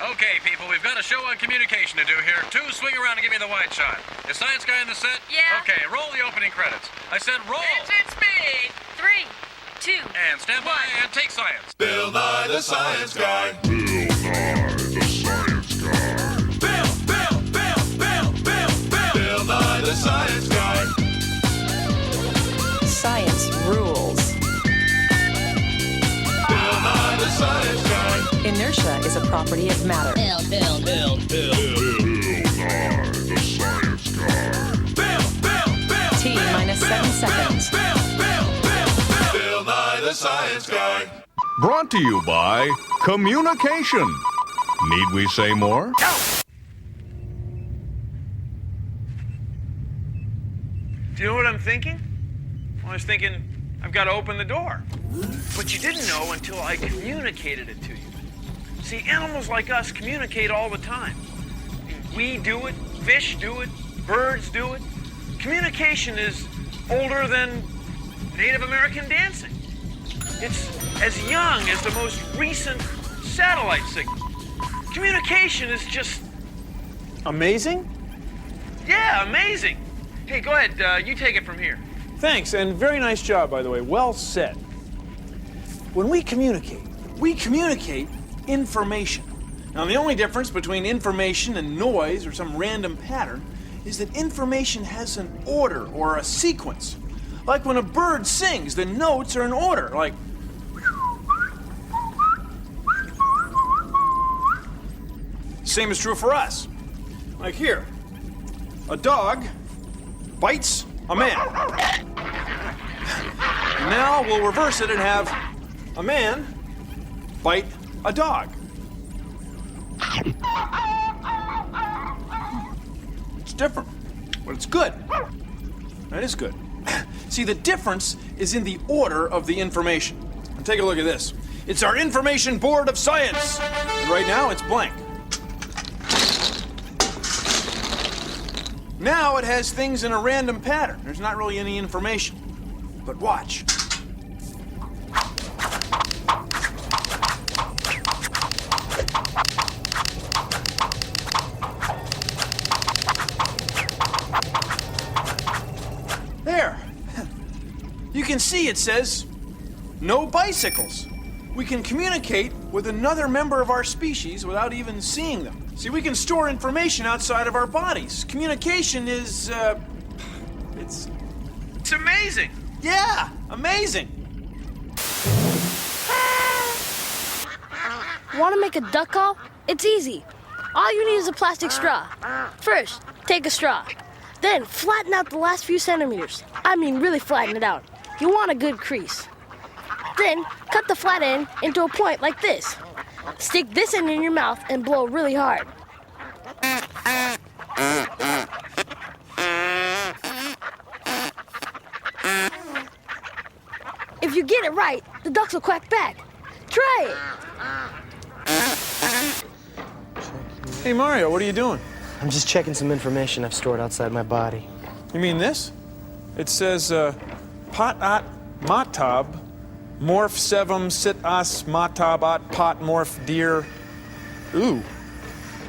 Okay, people, we've got a show on communication to do here. Two, swing around and give me the wide shot. Is Science Guy in the set? Yeah. Okay, roll the opening credits. I said roll. Engine speed. 3, 2, And stand by and take Science. Bill Nye the Science Guy. Bill Nye the Science Guy. Bill Nye the Science Guy. Science rules. Bill Nye the Science Guy. Inertia is a property of matter. Bill Nye the Science Guy. T minus 7 seconds. Bill Nye the Science Guy. Brought to you by Communication. Need we say more? Do you know what I'm thinking? Well, I was thinking, I've got to open the door. But you didn't know until I communicated it to you. See, animals like us communicate all the time. We do it, fish do it, birds do it. Communication is older than Native American dancing. It's as young as the most recent satellite signal. Communication is just Amazing? Yeah, amazing. Hey, go ahead. You take it from here. Thanks, and very nice job, by the way. Well said. When we communicate information. Now, the only difference between information and noise or some random pattern is that information has an order or a sequence. Like when a bird sings, the notes are in order, like... Same is true for us. Like here, a dog bites a man. Now we'll reverse it and have a man bite a dog. It's different, but it's good. That is good. See, the difference is in the order of the information. And take a look at this. It's our information board of science. And right now it's blank. Now it has things in a random pattern. There's not really any information. But watch. There. You can see it says, no bicycles. We can communicate with another member of our species without even seeing them. See, we can store information outside of our bodies. Communication is, it's amazing. Yeah, amazing. Want to make a duck call? It's easy. All you need is a plastic straw. First, take a straw. Then flatten out the last few centimeters. I mean, really flatten it out. You want a good crease. Then cut the flat end into a point like this. Stick this end in your mouth and blow really hard. If you get it right, the ducks will quack back. Try it. Hey, Mario, what are you doing? I'm just checking some information I've stored outside my body. You mean this? It says, pot-at matab, morph sevum sit as matab at pot morph deer. Ooh.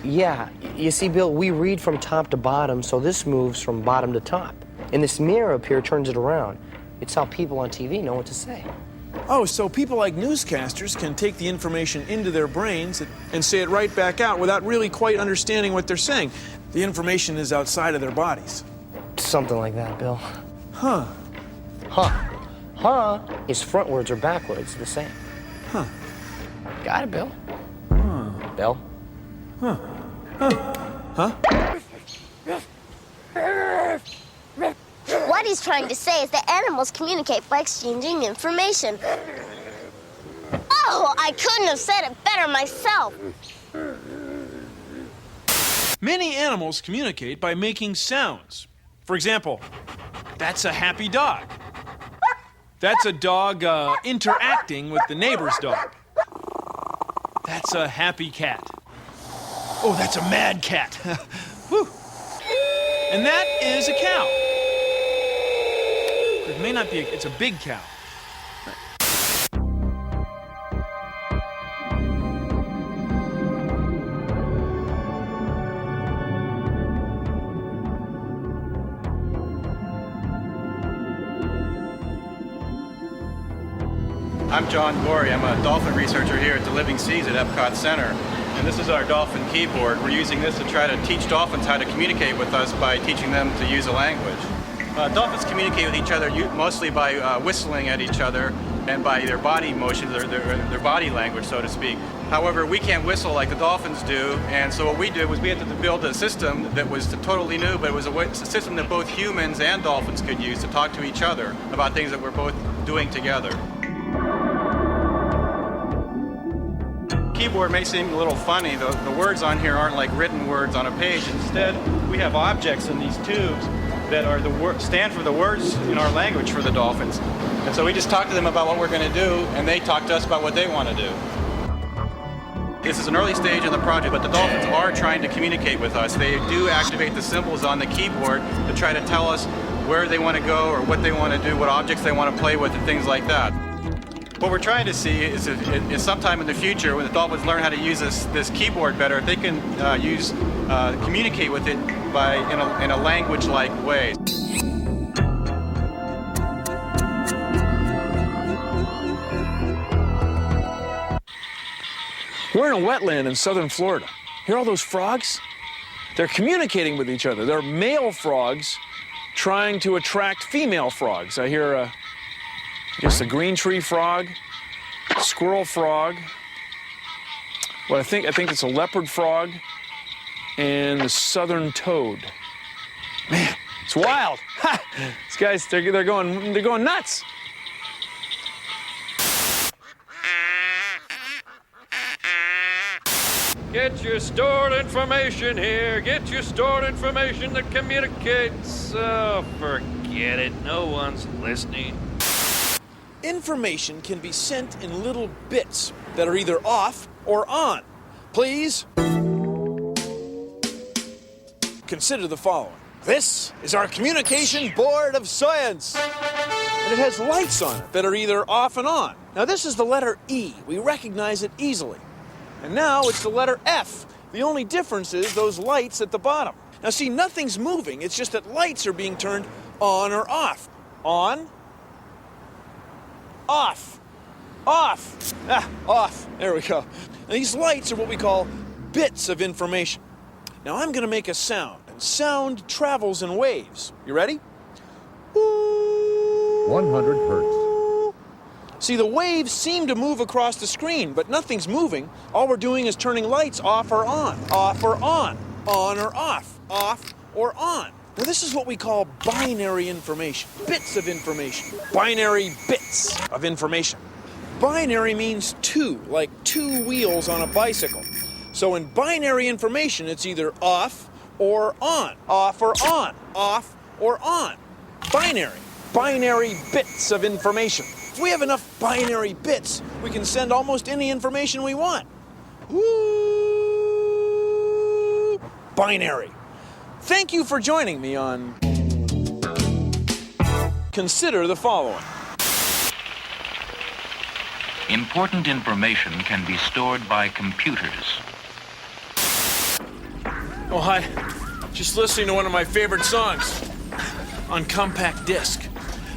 Yeah, you see, Bill, we read from top to bottom, so this moves from bottom to top. And this mirror up here turns it around. It's how people on TV know what to say. Oh, so people like newscasters can take the information into their brains and say it right back out without really quite understanding what they're saying. The information is outside of their bodies. Something like that, Bill. Huh. Huh. Huh is frontwards or backwards, the same. Huh. Got it, Bill. Huh. Bill? Huh. Huh. Huh? What he's trying to say is that animals communicate by exchanging information. Oh, I couldn't have said it better myself. Many animals communicate by making sounds. For example, that's a happy dog. That's a dog interacting with the neighbor's dog. That's a happy cat. Oh, that's a mad cat. Whew. And that is a cow. It may not be, it's a big cow. I'm John Gorey. I'm a dolphin researcher here at the Living Seas at Epcot Center. And this is our dolphin keyboard. We're using this to try to teach dolphins how to communicate with us by teaching them to use a language. Dolphins communicate with each other mostly by whistling at each other and by their body motions, their body language, so to speak. However, we can't whistle like the dolphins do, and so what we did was we had to build a system that was totally new, but it was a system that both humans and dolphins could use to talk to each other about things that we're both doing together. Keyboard may seem a little funny. The words on here aren't like written words on a page. Instead, we have objects in these tubes that are stand for the words in our language for the dolphins. And so we just talk to them about what we're going to do, and they talk to us about what they want to do. This is an early stage in the project, but the dolphins are trying to communicate with us. They do activate the symbols on the keyboard to try to tell us where they want to go or what they want to do, what objects they want to play with, and things like that. What we're trying to see is sometime in the future, when the dolphins learn how to use this keyboard better, if they can communicate with it in a language-like way. We're in a wetland in southern Florida. Hear all those frogs? They're communicating with each other. They're male frogs trying to attract female frogs. I hear I guess a green tree frog, squirrel frog. Well, I think it's a leopard frog, and the southern toad. Man, it's wild. Ha! These guys, they're going nuts. Get your stored information here. Get your stored information that communicates. Oh, forget it. No one's listening. Information can be sent in little bits that are either off or on. Please consider the following. This is our communication board of science. And it has lights on it that are either off and on. Now this is the letter E. We recognize it easily. And now it's the letter F. The only difference is those lights at the bottom. Now see, nothing's moving. It's just that lights are being turned on or off. On. Off. Off. Off. There we go. Now, these lights are what we call bits of information. Now I'm going to make a sound, and sound travels in waves. You ready? 100 hertz. See, the waves seem to move across the screen, but nothing's moving. All we're doing is turning lights off or on or on or off or on. Now this is what we call binary information, bits of information, binary bits of information. Binary means two, like two wheels on a bicycle. So in binary information, it's either off or on, off or on, off or on. Binary bits of information. If we have enough binary bits, we can send almost any information we want. Woo! Binary. Thank you for joining me on Consider the Following. Important information can be stored by computers. Oh, hi. Just listening to one of my favorite songs on compact disc.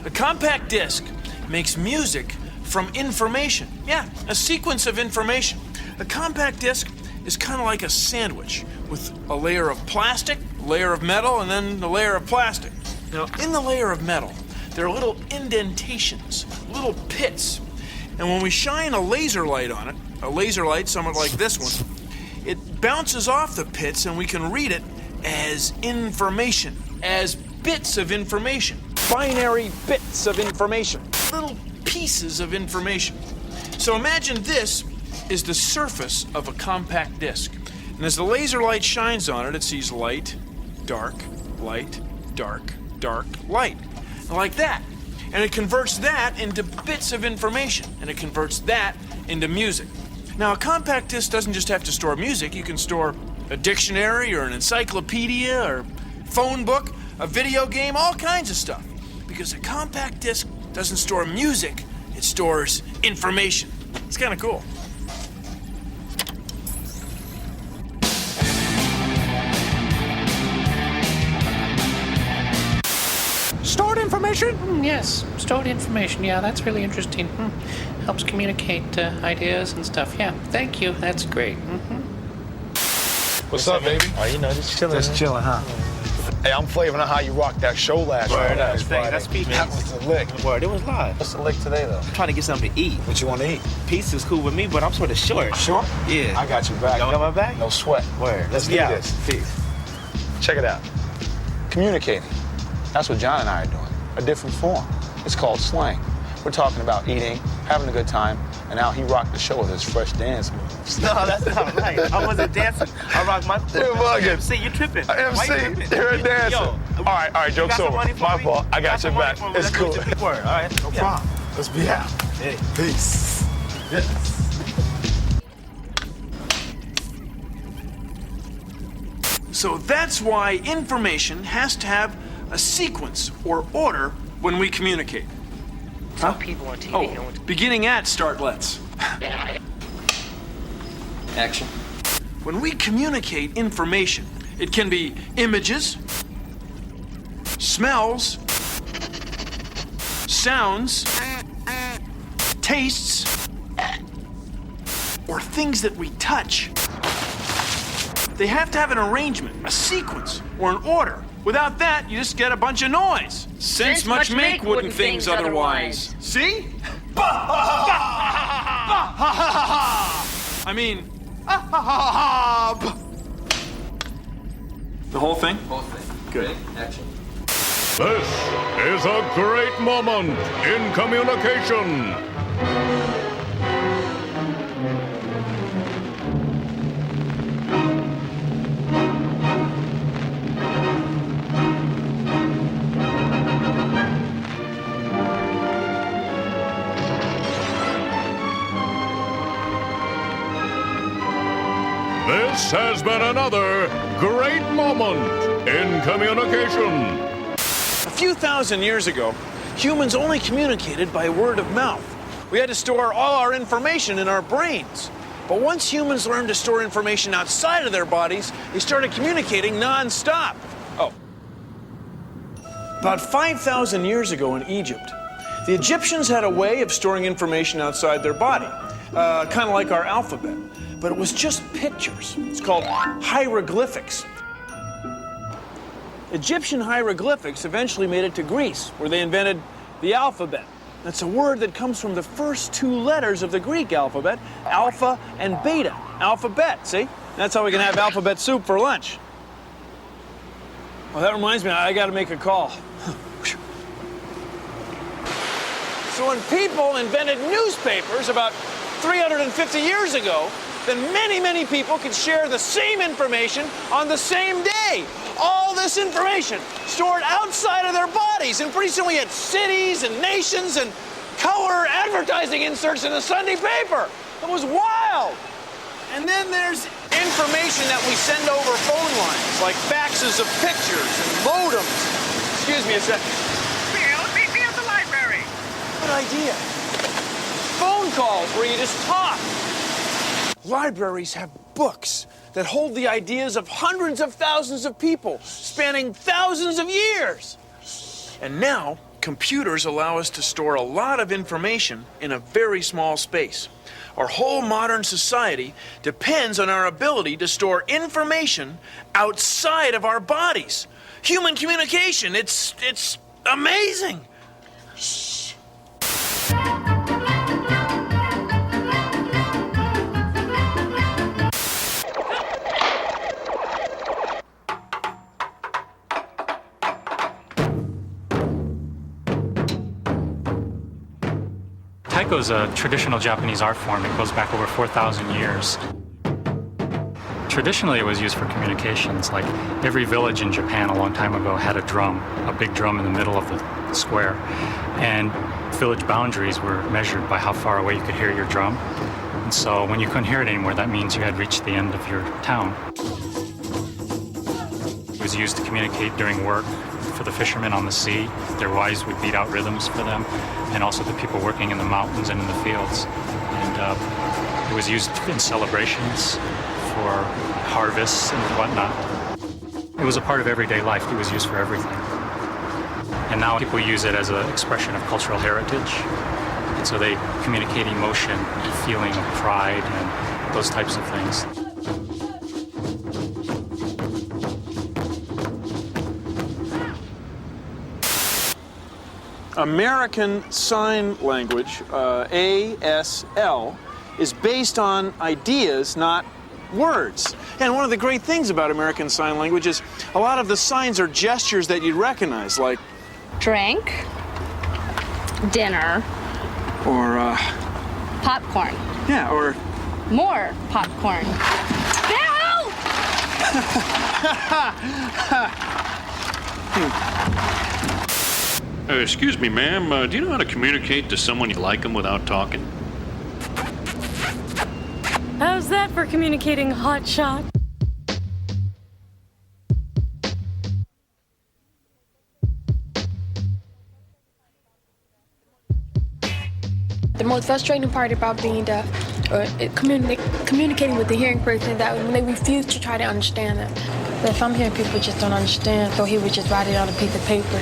A compact disc makes music from information. Yeah, a sequence of information. A compact disc is kind of like a sandwich with a layer of plastic, a layer of metal, and then a layer of plastic. Now, in the layer of metal, there are little indentations, little pits. And when we shine a laser light on it, a laser light somewhat like this one, it bounces off the pits and we can read it as information, as bits of information. Binary bits of information, little pieces of information. So imagine this is the surface of a compact disc. And as the laser light shines on it, it sees light, dark, light, dark, dark, light. And like that. And it converts that into bits of information. And it converts that into music. Now, a compact disc doesn't just have to store music. You can store a dictionary or an encyclopedia or phone book, a video game, all kinds of stuff. Because a compact disc doesn't store music, it stores information. It's kind of cool. Stored information? Yes, stored information. Yeah, that's really interesting. helps communicate ideas and stuff. Yeah, thank you. That's great. What's up, baby? Oh, you know, just chilling. Just chilling, huh? Hey, I'm flaving on how you rocked that show last night. That's Pete. That was the lick. Word, it was live. What's the lick today, though? I'm trying to get something to eat. What you want to eat? Pizza's cool with me, but I'm sort of short. Short? Yeah. I got you back. You got my back? No sweat. Word. Let's do this. Peace. Check it out. Communicating. That's what John and I are doing. A different form. It's called slang. We're talking about eating, having a good time, and how he rocked the show with his fresh dance moves. No, that's not right. I wasn't dancing. I rocked my... You're bugging. MC, you're tripping. MC, you're a dancer. Yo, all right, joke's over. My fault. I got your back. It's cool. Word. All right, no problem. Let's be out. Hey. Peace. Yes. So that's why information has to have a sequence or order when we communicate. Some people on TV don't. Beginning at start let's. Action. When we communicate information, it can be images, smells, sounds, tastes, or things that we touch. They have to have an arrangement, a sequence, or an order. Without that, you just get a bunch of noise. Sense much make wouldn't things otherwise. See? I mean, the whole thing? Whole thing. Good. Action. This is a great moment in communication. This has been another great moment in communication. A few thousand years ago, humans only communicated by word of mouth. We had to store all our information in our brains. But once humans learned to store information outside of their bodies, they started communicating non-stop. Oh. About 5,000 years ago in Egypt, the Egyptians had a way of storing information outside their body, kind of like our alphabet. But it was just pictures. It's called hieroglyphics. Egyptian hieroglyphics eventually made it to Greece, where they invented the alphabet. That's a word that comes from the first two letters of the Greek alphabet, alpha and beta. Alphabet, see? That's how we can have alphabet soup for lunch. Well, that reminds me, I gotta make a call. So when people invented newspapers about 350 years ago, then many people could share the same information on the same day. All this information stored outside of their bodies. And pretty soon we had cities and nations and color advertising inserts in the Sunday paper. It was wild. And then there's information that we send over phone lines, like faxes of pictures and modems. Excuse me a second. Bill, meet me at the library. Good idea. Phone calls where you just talk. Libraries have books that hold the ideas of hundreds of thousands of people, spanning thousands of years. And now, computers allow us to store a lot of information in a very small space. Our whole modern society depends on our ability to store information outside of our bodies. Human communication, it's amazing. Taiko is a traditional Japanese art form. It goes back over 4,000 years. Traditionally, it was used for communications. Like every village in Japan a long time ago had a drum, a big drum in the middle of the square. And village boundaries were measured by how far away you could hear your drum. And so when you couldn't hear it anymore, that means you had reached the end of your town. It was used to communicate during work. For the fishermen on the sea, their wives would beat out rhythms for them, and also the people working in the mountains and in the fields. And it was used in celebrations for harvests and whatnot. It was a part of everyday life. It was used for everything. And now people use it as an expression of cultural heritage. And so they communicate emotion, feeling of pride, and those types of things. American Sign Language, ASL, is based on ideas, not words. And one of the great things about American Sign Language is a lot of the signs are gestures that you'd recognize, like drink, dinner, or popcorn. Yeah, or more popcorn. Bill! Excuse me, ma'am. Do you know how to communicate to someone you like them without talking? How's that for communicating, hotshot? The most frustrating part about being deaf or communicating with the hearing person is that when they refuse to try to understand them. But some hearing people just don't understand, so he would just write it on a piece of paper.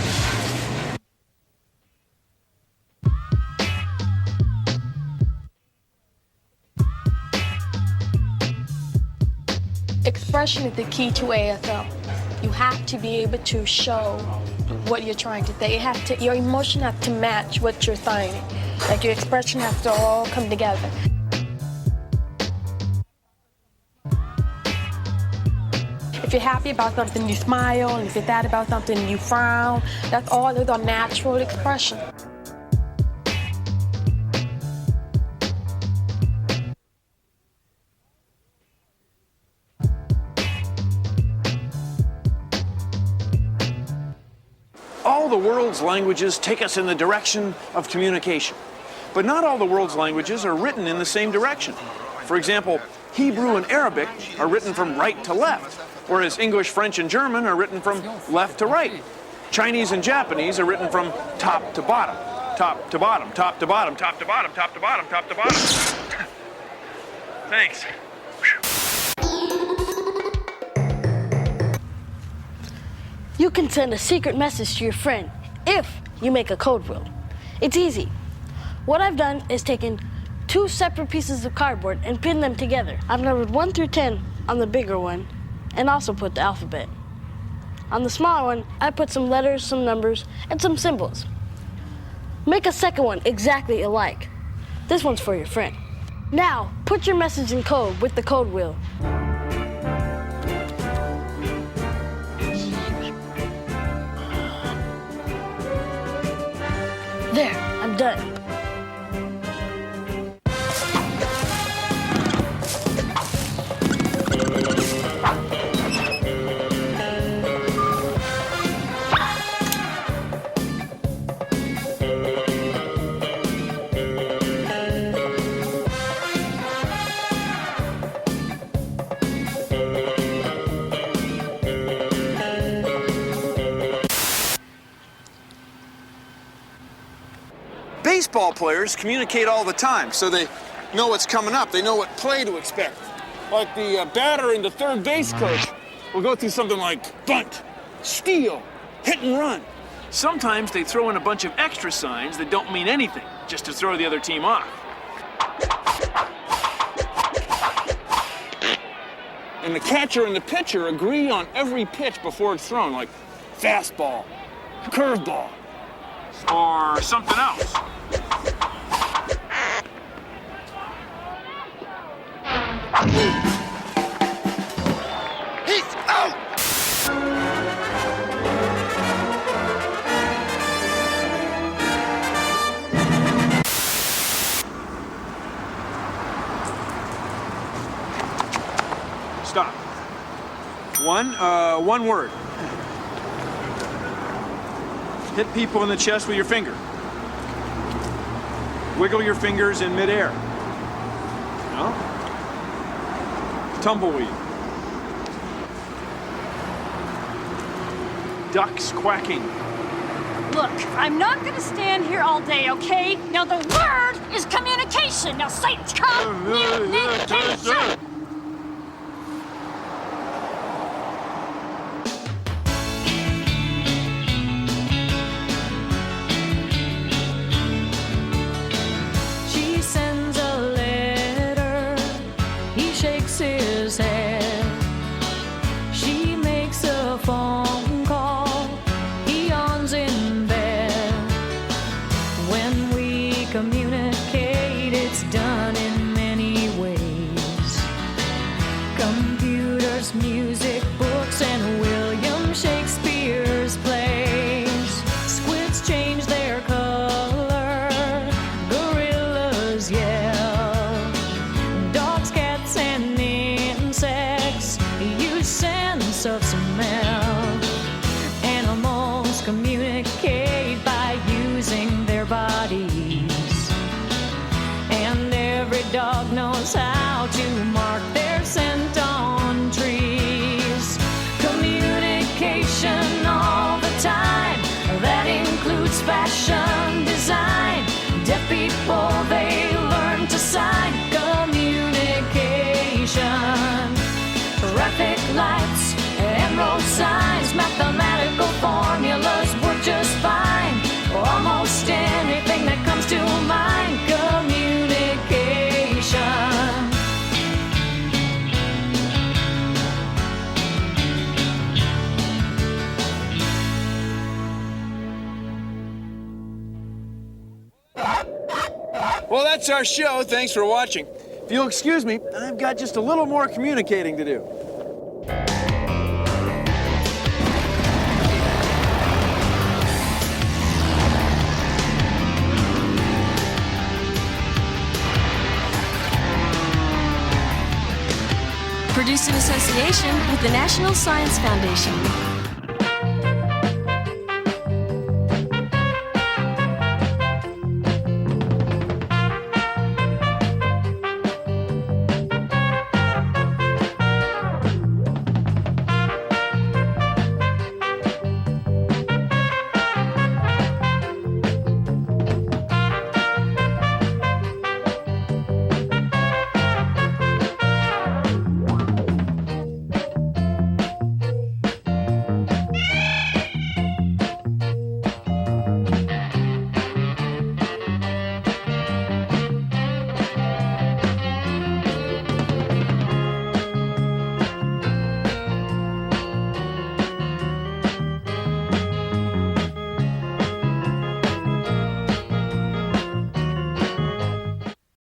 Expression is the key to ASL. You have to be able to show what you're trying to say. Your emotion has to match what you're signing. Like your expression has to all come together. If you're happy about something, you smile, and if you're sad about something, you frown. That's all. Those are natural expressions. all the world's languages take us in the direction of communication. But not all the world's languages are written in the same direction. For example, Hebrew and Arabic are written from right to left, whereas English, French, and German are written from left to right. Chinese and Japanese are written from top to bottom. Top to bottom, top to bottom, top to bottom, top to bottom, top to bottom. Thanks. You can send a secret message to your friend if you make a code wheel. It's easy. What I've done is taken 2 separate pieces of cardboard and pinned them together. I've numbered 1 through 10 on the bigger one and also put the alphabet. On the smaller one, I put some letters, some numbers, and some symbols. Make a second one exactly alike. This one's for your friend. Now, put your message in code with the code wheel. There, I'm done. Baseball players communicate all the time, so they know what's coming up. They know what play to expect. Like the batter and the third base coach will go through something like bunt, steal, hit and run. Sometimes they throw in a bunch of extra signs that don't mean anything, just to throw the other team off. And the catcher and the pitcher agree on every pitch before it's thrown, like fastball, curveball, or something else. He's out! Stop. One word. Hit people in the chest with your finger. Wiggle your fingers in midair. No? Tumbleweed. Ducks quacking. Look, I'm not going to stand here all day, okay? Now, the word is communication. Now, say communication. there's music, books, and William Shakespeare's plays. Squids change their color, gorillas yell. Dogs, cats, and insects use sense of smell. Animals communicate by using their bodies. And every dog knows how to mark their scent on trees. Communication all the time, that includes fashion design. Deaf people, they learn to sign. Communication. Traffic lights and road signs, mathematical formulas work just fine. Almost anything that comes to mind. Communication. Well, that's our show. Thanks for watching. If you'll excuse me, I've got just a little more communicating to do. Produced in association with the National Science Foundation.